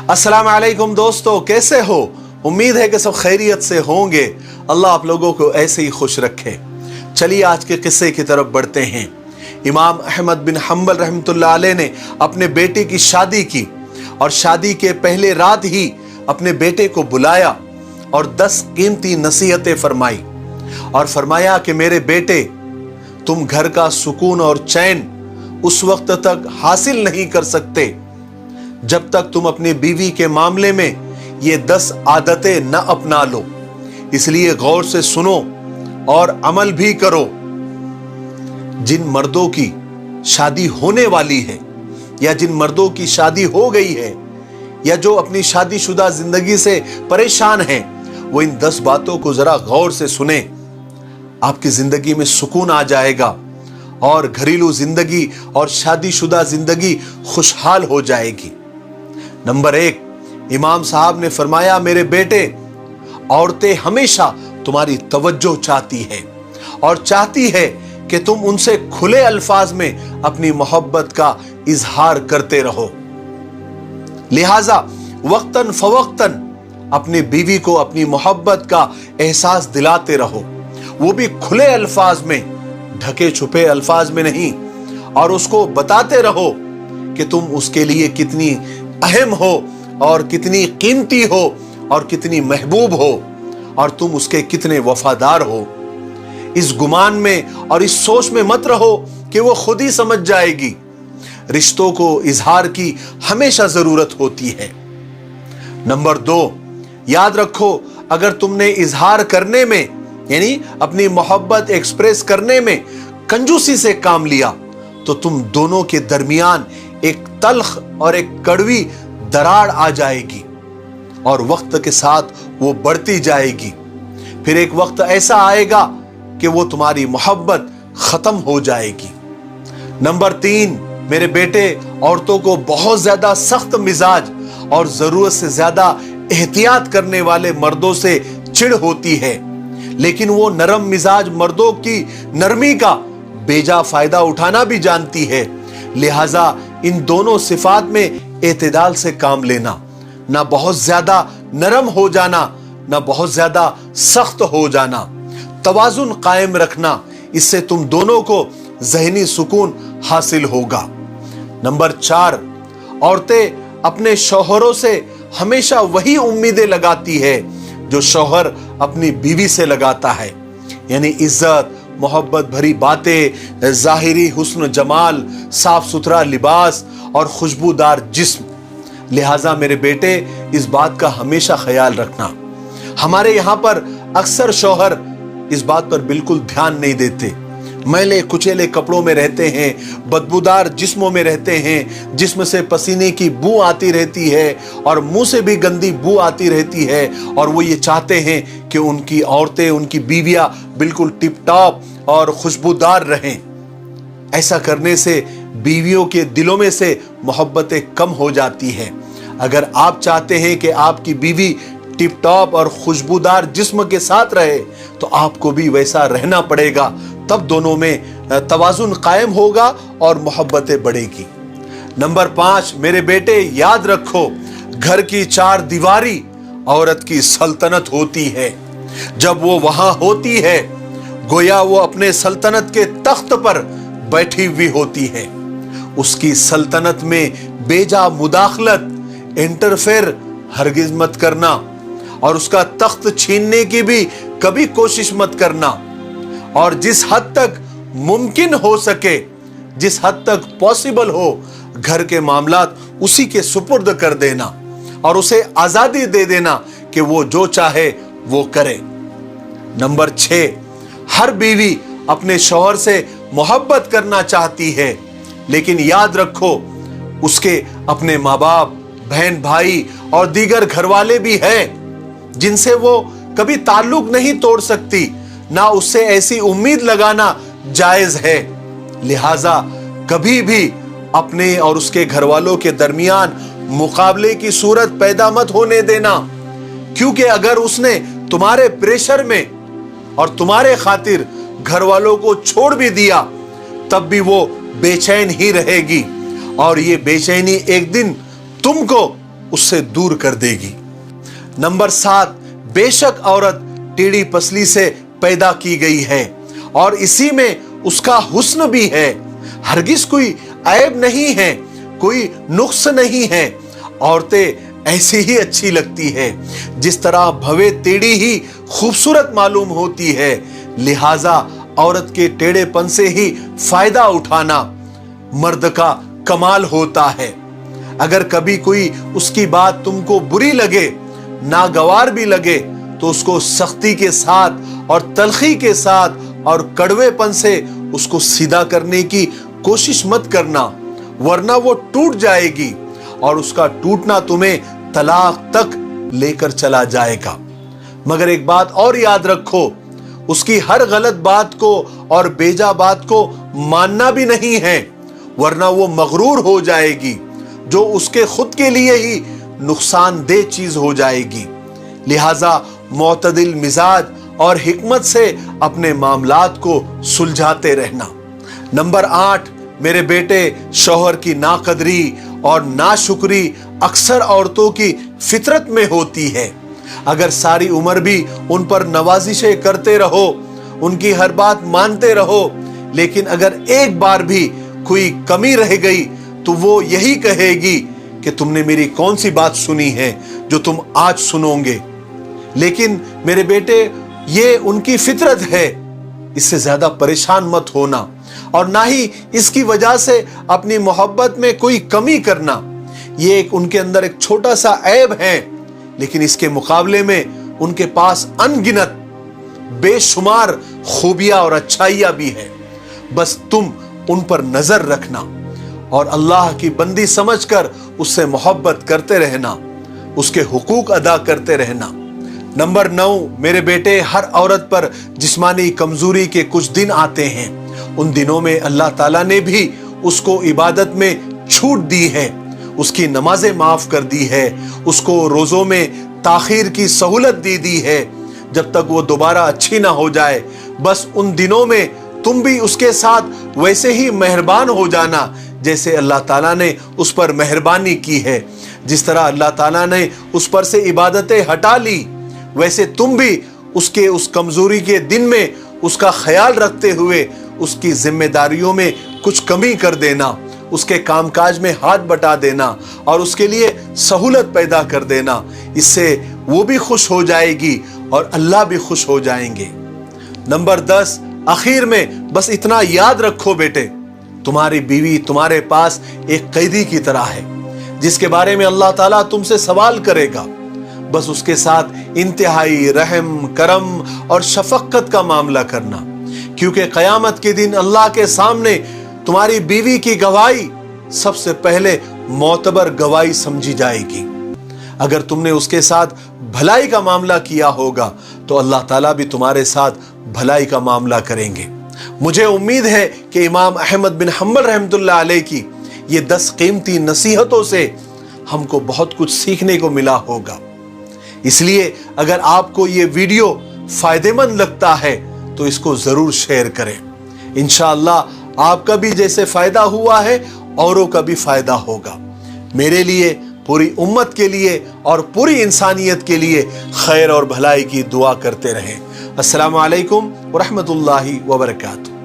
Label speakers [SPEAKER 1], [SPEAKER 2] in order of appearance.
[SPEAKER 1] अस्सलाम वालेकुम दोस्तों, कैसे हो? उम्मीद है कि सब खैरियत से होंगे। अल्लाह आप लोगों को ऐसे ही खुश रखे। चलिए आज के किस्से की तरफ बढ़ते हैं। इमाम अहमद बिन हंबल रहमतुल्लाह अलैह ने अपने बेटे की शादी की और शादी के पहले रात ही अपने बेटे को बुलाया और 10 कीमती नसीहतें फरमाई और फरमाया कि मेरे बेटे, तुम घर का सुकून और चैन उस वक्त तक हासिल नहीं कर सकते जब तक तुम अपनी बीवी के मामले में ये 10 आदतें न अपना लो। इसलिए गौर से सुनो और अमल भी करो। जिन मर्दों की शादी होने वाली है या जिन मर्दों की शादी हो गई है या जो अपनी शादीशुदा जिंदगी से परेशान हैं, वो इन 10 बातों को जरा गौर से सुने। आपकी जिंदगी में सुकून आ जाएगा और घरेलू जिंदगी और शादीशुदा जिंदगी खुशहाल हो जाएगी। नंबर 1, इमाम साहब ने फरमाया, मेरे बेटे, औरतें हमेशा तुम्हारी तवज्जो चाहती है और चाहती है कि तुम उनसे खुले अल्फाज में अपनी मोहब्बत का इजहार करते रहो। लिहाजा वक्तन फवक्तन अपनी बीवी को अपनी मोहब्बत का एहसास दिलाते रहो, वो भी खुले अल्फाज में, ढके छुपे अल्फाज में नहीं। और उसको बताते रहो कि तुम उसके लिए कितनी अहम हो और कितनी कीमती हो और कितनी महबूब हो और तुम उसके कितने वफादार हो। इस गुमान में और इस सोच में मत रहो कि वो खुद ही समझ जाएगी। रिश्तों को इजहार की हमेशा जरूरत होती है। नंबर 2, याद रखो, अगर तुमने इजहार करने में यानी अपनी मोहब्बत एक्सप्रेस करने में कंजूसी से काम लिया तो तुम दोनों के दरमियान एक तल्ख और एक कड़वी दरार आ जाएगी और वक्त के साथ वो बढ़ती जाएगी। फिर एक वक्त ऐसा आएगा कि वो तुम्हारी मोहब्बत खत्म हो जाएगी। नंबर 3, मेरे बेटे, औरतों को बहुत ज्यादा सख्त मिजाज और जरूरत से ज्यादा एहतियात करने वाले मर्दों से चिढ़ होती है, लेकिन वो नरम मिजाज मर्दों की नरमी का बेजा फायदा उठाना भी जानती है। लिहाजा इन दोनों सिफात में एतदाल से काम लेना, ना बहुत ज्यादा नरम हो जाना ना बहुत ज्यादा सख्त हो जाना। तवाजुन कायम रखना, इससे तुम दोनों को ज़हनी सुकून हासिल होगा। नंबर 4, औरतें अपने शौहरों से हमेशा वही उम्मीदें लगाती है जो शौहर अपनी बीवी से लगाता है, यानी इज्जत, मोहब्बत भरी बातें, जाहिरी हुस्न जमाल, साफ सुथरा लिबास और खुशबूदार जिस्म। लिहाजा मेरे बेटे, इस बात का हमेशा ख्याल रखना। हमारे यहाँ पर अक्सर शौहर इस बात पर बिल्कुल ध्यान नहीं देते। मैले कुचेले कपड़ों में रहते हैं, बदबूदार जिस्मों में रहते हैं, जिस्म से पसीने की बू आती रहती है और मुंह से भी गंदी बू आती रहती है, और वो ये चाहते हैं कि उनकी औरतें, उनकी बीवियां बिल्कुल टिप टॉप और खुशबूदार रहें। ऐसा करने से बीवियों के दिलों में से मोहब्बतें कम हो जाती हैं। अगर आप चाहते हैं कि आपकी बीवी टिप टॉप और खुशबूदार जिस्म के साथ रहे तो आपको भी वैसा रहना पड़ेगा, तब दोनों में तवाजुन कायम होगा और मोहब्बतें बढ़ेगी। नंबर 5, मेरे बेटे, याद रखो, घर की 4 दीवारी औरत की सल्तनत होती है। जब वो वहां होती है गोया वो अपने सल्तनत के तख्त पर बैठी हुई होती है। उसकी सल्तनत में बेजा मुदाखलत, इंटरफेयर हरगिज मत करना और उसका तख्त छीनने की भी कभी कोशिश मत करना। और जिस हद तक मुमकिन हो सके, जिस हद तक पॉसिबल हो, घर के मामलात उसी के सुपुर्द कर देना और उसे आजादी दे देना कि वो जो चाहे वो करे। नंबर 6, हर बीवी अपने शौहर से मोहब्बत करना चाहती है, लेकिन याद रखो, उसके अपने माँ बाप, बहन भाई और दीगर घरवाले भी हैं जिनसे वो कभी ताल्लुक नहीं तोड़ सकती, ना उससे ऐसी उम्मीद लगाना जायज है। लिहाजा कभी भी अपने और उसके घरवालों के दरमियान मुकाबले की सूरत पैदा मत होने देना, क्योंकि अगर उसने तुम्हारे प्रेशर में और तुम्हारे खातिर घरवालों को छोड़ भी दिया तब भी वो बेचैन ही रहेगी और ये बेचैनी एक दिन तुमको उससे दूर कर देगी। नंबर 7, बेशक औरत टेढ़ी पसली से पैदा की गई है और इसी में उसका हुस्न भी है। हरगिज कोई ऐब नहीं है, कोई नुक्स नहीं है। औरतें ऐसी ही अच्छी लगती है जिस तरह भवे टेढ़ी ही खूबसूरत मालूम होती है। लिहाजा औरत के टेढ़ेपन से ही फायदा उठाना मर्द का कमाल होता है। अगर कभी कोई उसकी बात तुमको बुरी लगे, नागवार भी लगे, तो उसको सख्ती के साथ और तलखी के साथ और कड़वेपन से उसको सीधा करने की कोशिश मत करना, वरना वो टूट जाएगी और उसका टूटना तुम्हें तलाक तक लेकर चला जाएगा। मगर एक बात और याद रखो, उसकी हर गलत बात को और बेजा बात को मानना भी नहीं है, वरना वो मगरूर हो जाएगी, जो उसके खुद के लिए ही नुकसानदेह चीज हो जाएगी। लिहाजा मुअतदिल मिजाज और हिकमत से अपने मामलात को सुलझाते रहना। नंबर 8, मेरे बेटे, शौहर की नाकदरी और नाशुक्री अक्सर औरतों की फितरत में होती है। अगर सारी उम्र भी उन पर नवाजिशें करते रहो, उनकी हर बात मानते रहो, लेकिन अगर एक बार भी कोई कमी रह गई तो वो यही कहेगी कि तुमने मेरी कौन सी बात सुनी है जो तुम आज सुनोगे। लेकिन मेरे बेटे, ये उनकी फितरत है, इससे ज्यादा परेशान मत होना और ना ही इसकी वजह से अपनी मोहब्बत में कोई कमी करना। ये उनके अंदर एक छोटा सा ऐब है, लेकिन इसके मुकाबले में उनके पास अनगिनत बेशुमार खूबियां और अच्छाइयां भी है। बस तुम उन पर नजर रखना और अल्लाह की बंदी समझकर उससे मोहब्बत करते रहना, उसके हुकूक अदा करते रहना। नंबर 9, मेरे बेटे, हर औरत पर जिस्मानी कमजोरी के कुछ दिन आते हैं। उन दिनों में अल्लाह ताला ने भी उसको इबादत में छूट दी है, उसकी नमाजें माफ कर दी है, उसको रोजों में ताखीर की सहूलत दे दी है जब तक वो दोबारा अच्छी ना हो जाए। बस उन दिनों में तुम भी उसके साथ वैसे ही मेहरबान हो जाना जैसे अल्लाह ताला ने उस पर मेहरबानी की है। जिस तरह अल्लाह ताला ने उस पर से इबादतें हटा ली, वैसे तुम भी उसके उस कमजोरी के दिन में उसका ख्याल रखते हुए उसकी जिम्मेदारियों में कुछ कमी कर देना, उसके कामकाज में हाथ बटा देना और उसके लिए सहूलत पैदा कर देना। इससे वो भी खुश हो जाएगी और अल्लाह भी खुश हो जाएंगे। नंबर 10, आखिर में बस इतना याद रखो बेटे, तुम्हारी बीवी तुम्हारे पास एक कैदी की तरह है जिसके बारे में अल्लाह ताला तुमसे सवाल करेगा। बस उसके साथ इंतहाई रहम, करम और शफकत का मामला करना, क्योंकि कयामत के दिन अल्लाह के सामने तुम्हारी बीवी की गवाही सबसे पहले मोतबर गवाही समझी जाएगी। अगर तुमने उसके साथ भलाई का मामला किया होगा तो अल्लाह ताला भी तुम्हारे साथ भलाई का मामला करेंगे। मुझे उम्मीद है कि इमाम अहमद बिन हम्बल रहमतुल्लाह अलैह की ये 10 कीमती नसीहतों से हमको बहुत कुछ सीखने को मिला होगा। इसलिए अगर आपको ये वीडियो फायदेमंद लगता है तो इसको जरूर शेयर करें। इंशाअल्लाह आपका भी जैसे फायदा हुआ है औरों का भी फायदा होगा। मेरे लिए, पूरी उम्मत के लिए और पूरी इंसानियत के लिए खैर और भलाई की दुआ करते रहें। अस्सलामु अलैकुम व रहमतुल्लाहि व बरकातुहू।